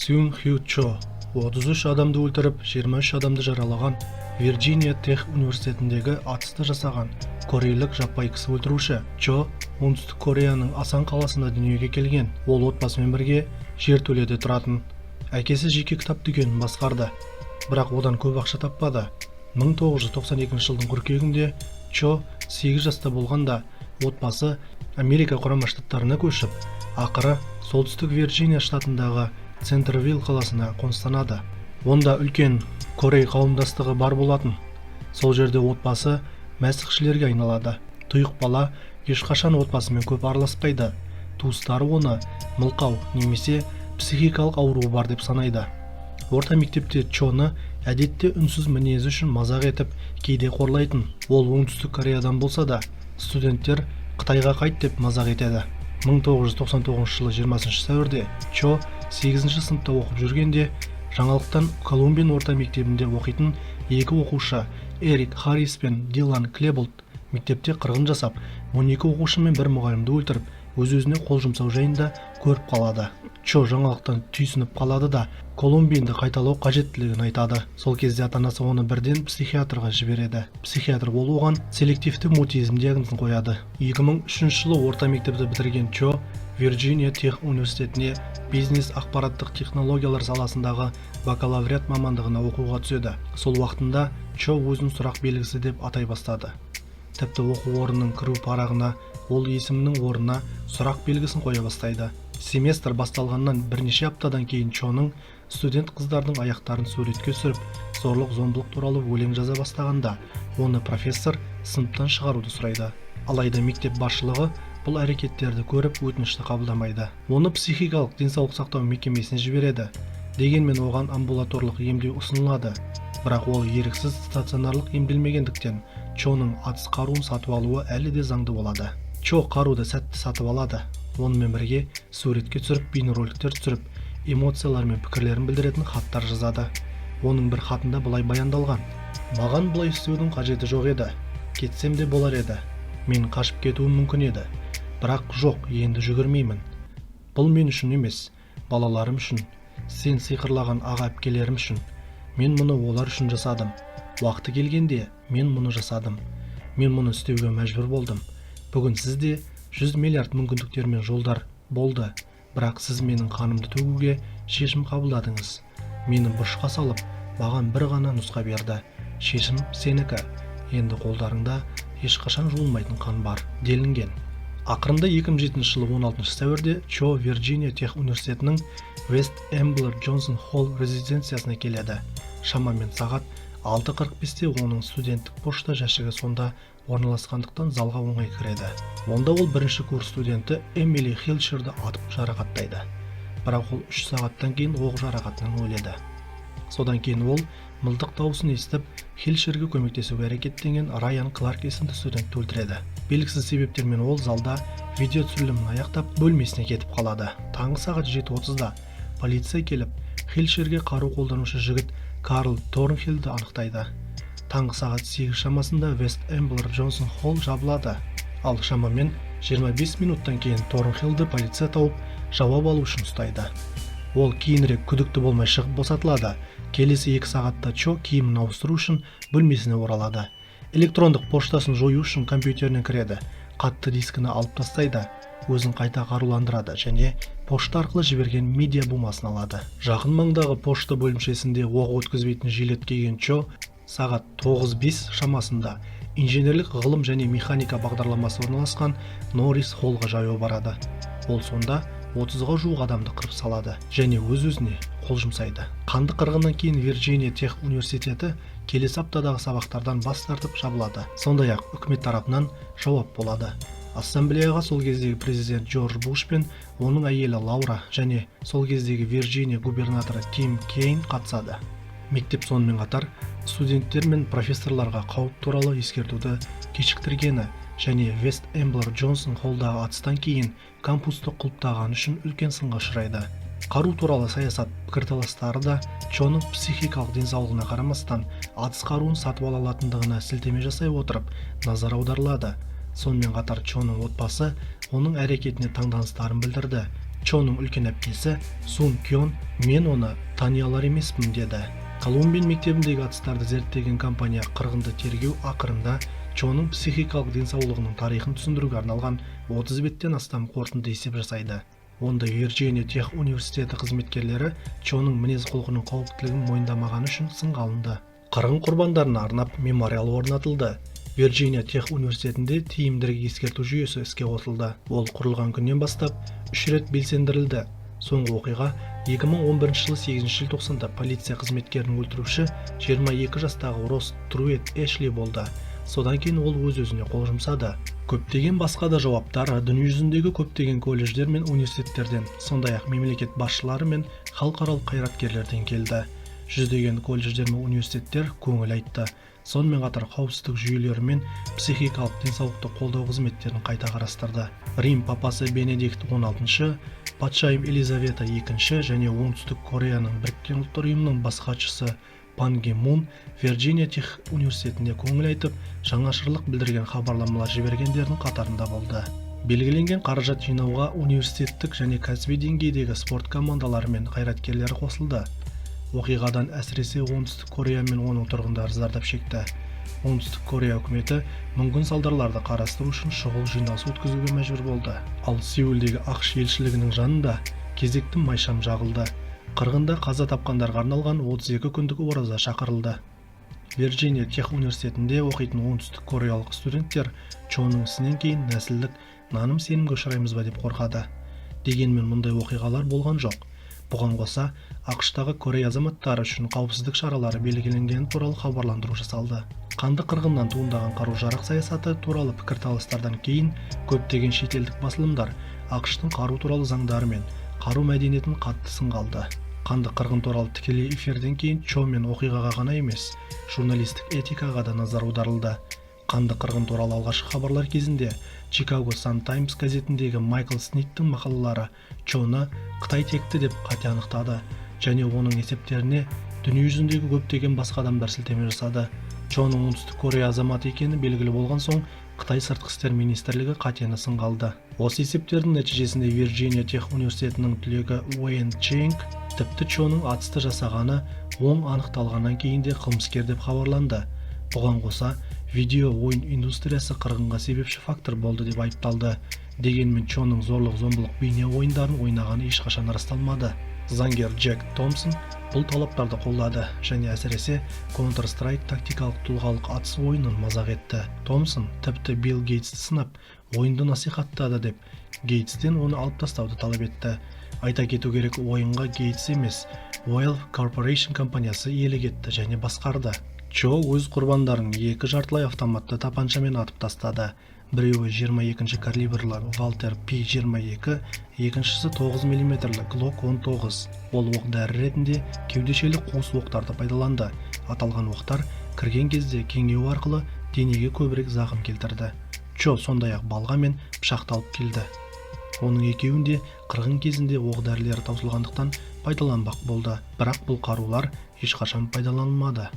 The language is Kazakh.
Сюн Хью Чо 33 адамды өлтіріп, 23 адамды жаралаған Вирджиния Тех университетіндегі атысты жасаған корейлік жаппай кісі өлтіруші. Чо оңтүстік Кореяның Асан қаласында дүниеге келген. Ол отбасымен бірге жертөледе тұратын. Әкесі жеке кітап дүкенін басқарды, бірақ одан көп ақша таппады. 1992 жылдың қыркүйегінде Чо 8 жаста болғанда отбасы Америка құрама штаттарына көшіп, ақыры солтүстік Вирджиния штатындағы Центрвилл қаласына қоныстанады. Онда үлкен Корей қауымдастығы бар болатын. Сол жерде отбасы мәсіхшілерге айналады. Тұйық бала ешқашан отбасымен көп араласпайды. Туыстары оны мылқау немесе психикалық ауруы бар деп санайды. Орта мектепте Чоны әдетте үнсіз мінезі үшін мазақ етіп, кейде қорлайтын. Ол оңтүстік Кореядан болса да, студенттер Қытайға қайт деп мазақ етеді. 1999 жылы 20 сәуірде Чо 8-ші сыныпта оқып жүргенде жаңалықтан Колумбин орта мектебінде оқитын екі оқушы Эрик Харрис пен Дилан Клеболт мектепте қырғын жасап, 12 оқушы мен бір мұғалімді өлтіріп, өз-өзіне қол жұмсау жайында көріп қалады. Чо жаңалықтан түйсініп қалады да Колумбинді қайталау қажеттілігін айтады. Сол кезде ата-анасы оны бірден психиатрға жібереді. Психиатр ол оған селективті мутизм диагнозын қояды. 2003 жылы орта мектепті бітірген Чо Вирджиния Тех университетіне бизнес ақпараттық технологиялар саласындағы бакалавриат мамандығына оқуға түседі. Сол уақытында Чо өзін сұрақ белгісі деп атай бастады. Тіпті оқу орнының кіру парағына ол есімінің орнына сұрақ белгісін қоя бастайды. Семестр басталғаннан бірнеше аптадан кейін Чоның студент қыздардың аяқтарын суретке түсіріп, зорлық-зомбылық туралы өлең жаза бастағанда, оны профессор сыныптан шығаруды сұрайды. Алайда мектеп басшылығы бұл әрекеттерді көріп өтінішті қабылдамайды. Оны психикалық денсаулық сақтау мекемесіне жібереді. Дегенмен оған амбулаторлық емдеу ұсынылады. Бірақ ол еріксіз стационарлық емделмегендіктен Чоның атыс қаруын сатып алуы әлі де заңды болады. Чо қаруды сәтті сатып алады. Онымен бірге суретке түсіріп, бейнероликтер түсіріп, эмоциялар мен пікірлерін білдіретін хаттар жазады. Оның бір хатында былай баяндалған: "Маған бұлай істеудің қажеті жоқ еді. Кетсем де болар еді. Мен қашып кетуім мүмкін еді. Бірақ жоқ, енді жүгірмеймін. Бұл мен үшін емес, балаларым үшін, сен сиқырлаған аға әпкелерім үшін. Мен мұны олар үшін жасадым. Уақыты келгенде мен мұны жасадым. Мен мұны істеуге мәжбүр болдым. Бүгін сізде 100 миллиард мүмкіндіктер мен жолдар болды, бірақ сіз менің қанымды төгуге шешім қабылдадыңыз. Мені бұрышқа салып, маған бір ғана нұсқа берді. Шешім сенікі. Енді қолдарыңда ешқашан жуылмайтын қан бар", делінген. Ақырында 2007 жылы 16 сәуірде Чо Вирджиния Тех университетінің Вест Эмблер Джонсон Холл резиденциясына келеді. Шамамен сағат 6:45-те оның студенттік пошта жәшігі сонда орналасқандықтан залға оңай кіреді. Онда ол бірінші курс студенті Эмили Хилшерді атып жарақаттайды. Бірақ ол 3 сағаттан кейін оқ жарақатынан өледі. Содан кейін ол мылтық дауысын естіп, Хилшерге көмектесуге әрекеттенген Райан Кларк есімді студентті өлтіреді. Белгісіз себептермен ол залда видео түсірілімін аяқтап, бөлмесіне кетіп қалады. Таңғы сағат 7:30-да полиция келіп, Хилшерге қару қолданушы жігіт Карл Торнхиллді анықтайды. Таңғы сағат 8 шамасында Вест Эмблер Джонсон Холл жабылады. Ал шамамен 25 минуттан кейін Торнхиллді полиция тауып, жауап алу үшін ұстайды. Ол кейінірек күдікті болмай шығып босатылады. Келесі 2 сағатта Чо киімін ауыстыру үшін бөлмесіне оралады. Электрондық поштасын жою үшін компьютеріне кіреді. Қатты дискіні алып тастайды. Өзін қайта қаруландырады және пошта арқылы жіберген медиа бумасын алады. Жақын маңдағы пошта бөлімшесінде оқ өткізбейтін жилет киген Чо сағат 9:05 шамасында инженерлік ғылым және механика бағдарламасы орналасқан Норрис Холлға жаяу барады. Ол сонда 30-ға жуық адамды қырып салады және өз-өзіне қол жұмсайды. Қанды қырғыннан кейін Вирджиния Тех университеті келесі аптадағы сабақтардан бас тартып жабылады. Сондай-ақ үкімет тарапынан жауап болады. Ассамблеяға сол кездегі президент Джордж Буш пен оның әйелі Лаура және сол кездегі Вирджиния губернаторы Тим Кейн қатысады. Мектеп сонымен қатар студенттер мен профессорларға қауіп туралы ескертуді кешіктіргені және Вест Эмблер Джонсон Холлдағы атыстан кейін кампусты құлыптағаны үшін үлкен сынға ұшырайды. Қару туралы саясат пікірталастары да Чоның психикалық денсаулығына қарамастан атыс қаруын сатып ала алатындығына сілтеме жасай отырып назар аударылады. Сонымен қатар Чоның отбасы оның әрекетіне таңданыстарын білдірді. Чоның үлкен әпкесі Сун Кён «Мен оны тани алар емеспін» деді. Колумбин мектебіндегі атыстарды зерттеген компания қырғынды тергеу ақырында Чоның психикалық денсаулығының тарихын түсіндіруге арналған 30 беттен астам қорытынды есеп жасайды. Онда Вирджиния Тех университеті қызметкерлері Чоның мінез-құлқының қауіптілігін мойындамағаны үшін сынға алынды. Қырғын құрбандарына арнап мемориал орнатылды. Вирджиния Тех университетінде тиімдірек ескерту жүйесі іске қосылды. Ол құрылған күннен бастап 3 рет белсендірілді. Соңғы оқиға 2011 жылы 8 желтоқсанда полиция қызметкерінің өлтіруші 22 жастағы Росс Труэт Эшли болды. Содан кейін ол өз-өзіне қол жұмсады. Көптеген басқа да жауаптар дүниежүзіндегі көптеген колледждер мен университеттерден, сондай-ақ мемлекет басшылары мен халықаралық қайраткерлерден келді. Жүздеген колледждер мен университеттер көңіл айтты. Сонымен қатар қауіпсіздік жүйелері мен психикалық денсаулықты қолдау қызметтерін қайта қарастырды. Рим папасы Бенедикт 16, патшайым Елизавета 2 және Оңтүстік Кореяның Біріккен ұлттар ұйымының бас хатшысы Пан Ги Мун Вирджиния Тех университетінде көңіл айтып, жаңашырлық білдірген хабарламалар жібергендердің қатарында болды. Белгіленген қаражат жинауға университеттік және кәсіби деңгейдегі спорт командалары мен қайраткерлері қосылды. Оқиғадан әсіресе Оңтүстік Корея мен оның тұрғындары зардап шекті. Оңтүстік Корея үкіметі мүмкін салдарларды қарастыру үшін шұғыл жиналыс өткізуге мәжбүр болды. Ал Сеулдегі ақш елшілігінің жанында кезекті майшам жағылды. Қырғында қаза тапқандарға арналған 32 күндік ораза шақырылды. Вирджиния Тех университетінде оқитын оңтүстік кореялық студенттер Чоның ісінен кейін нәсілдік наным сенімге ұшыраймыз ба деп қорқады. Дегенмен мұндай оқиғалар болған жоқ. Бұған қоса, ақштағы Корея азаматтары үшін қауіпсіздік шаралары белгіленгені туралы хабарландыру жасалды. Қанды қырғыннан туындаған қару-жарақ саясаты туралы пікірталастардан кейін көптеген шетелдік басылымдар ақштың қару туралы заңдары мен қару мәдениетін қатты сынға алды. Қанды қырғын туралы тікелей эфирден кейін Чо мен оқиғаға ғана емес, журналистік этикаға да назар аударылды. Қанды қырғын туралы алғашқы хабарлар кезінде Chicago Sun-Times газетіндегі Майкл Сниттің мақалалары Чоны Қытай текті деп қате анықтады, және оның есептеріне дүниежүзіндегі көптеген басқа адамдар сілтеме жасады. Чоның оңтүстік Корея азаматы екені белгілі болған соң, Қытай сыртқы істер министрлігі қатені сынға алды. Осы есептердің нәтижесінде Вирджиния Тех университетінің түлегі Уэйн Ченг тіпті Чоның атысты жасағаны оң анықталғаннан кейін де қылмыскер деп хабарланды. Бұған қоса, видео ойын индустриясы қырғынға себепші фактор болды деп айыпталды. Дегенмен Чоның зорлық-зомбылық бейне ойындарын ойнағаны ешқашан расталмады. Заңгер Джек Томпсон бұл талаптарды қолдады және әсіресе Counter-Strike тактикалық тұлғалық атыс ойынын мазақ етті. Томпсон тіпті Билл Гейтсті сынап, ойынды насихаттады деп, Гейтстен оны алып тастауды талап етті. Айта кету керек, ойынға Гейтс емес, Valve Corporation компаниясы иелік етті және басқарды. Чо өз құрбандарын 2 жартылай автоматты тапаншамен атып тастады. Біреуі 22 калибрлі Walther P22, екіншісі 9 мм Glock 19. Ол оқ дәрі ретінде кеудешелі қуыс оқтарды пайдаланды. Аталған оқтар кірген кезде кеңеу арқылы денеге көбірек зақым келтірді. Чо сондай-ақ балға мен пышақты алып келді. Оның екеуінде қырғын кезінде оқ дәрілері таусылғандықтан пайдаланбақ болды, бірақ бұл қарулар ешқашан пайдаланылмады.